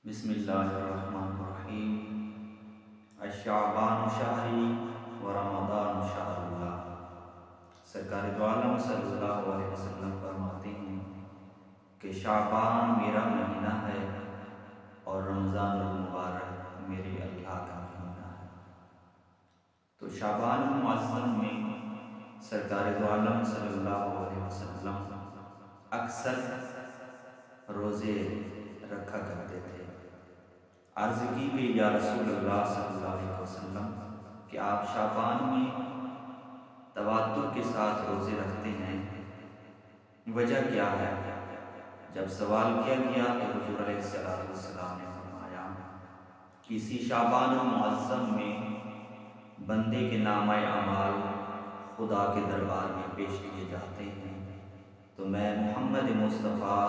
بسم اللہ الرحمن الرحیم۔ الشعبان شہری و رمضان شہر اللہ۔ سرکار دو عالم صلی اللہ علیہ وسلم فرماتے ہیں کہ شعبان میرا مہینہ ہے اور رمضان المبارک میرے اللہ کا مہینہ ہے۔ تو شعبان المعظم میں سرکار دو عالم صلی اللہ علیہ وسلم اکثر روزے رکھا کرتے تھے۔ عرض کی کہ یا رسول اللہ صلی اللہ علیہ وسلم کہ آپ شعبان میں تواتر کے ساتھ روزے رکھتے ہیں، وجہ کیا ہے؟ جب سوال کیا گیا تو حضور علیہ السلام نے فرمایا کسی شعبان المعظم میں بندے کے نامہ اعمال خدا کے دربار میں پیش کیے جاتے ہیں، تو میں محمد مصطفیٰ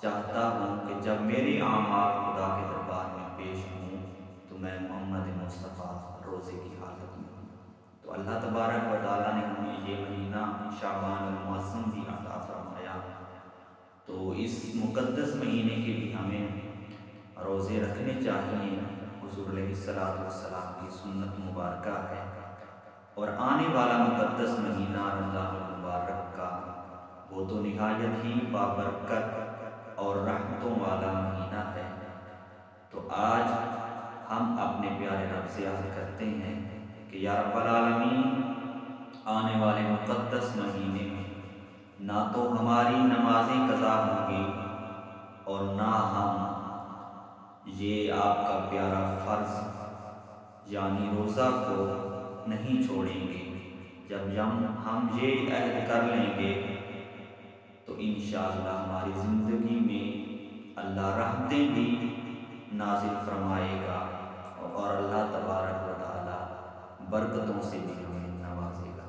چاہتا ہوں کہ جب میرے اعمال خدا کے دربار میں پیش ہوں تو میں محمد مصطفیٰ روزے کی حالت میں ہوں۔ تو اللہ تبارک و تعالیٰ نے ہمیں یہ مہینہ شعبان المعظم بھی عطا فرمایا، تو اس مقدس مہینے کے بھی ہمیں روزے رکھنے چاہیے۔ حضور علیہ السلام کی سنت مبارکہ ہے، اور آنے والا مقدس مہینہ رمضان المبارک کا وہ تو نہایت ہی بابرکت اور رحمتوں والا مہینہ ہے۔ تو آج ہم اپنے پیارے رب سے عرض کرتے ہیں کہ یا رب العالمین، آنے والے مقدس مہینے میں نہ تو ہماری نمازیں قضا ہوں گی اور نہ ہم یہ آپ کا پیارا فرض یعنی روزہ کو نہیں چھوڑیں گے۔ جب ہم یہ عہد کر لیں گے تو انشاءاللہ ہماری زندگی میں اللہ رحمتیں بھی نازل فرمائے گا، اور اللہ تبارک و تعالی برکتوں سے بھی ہمیں نوازے گا۔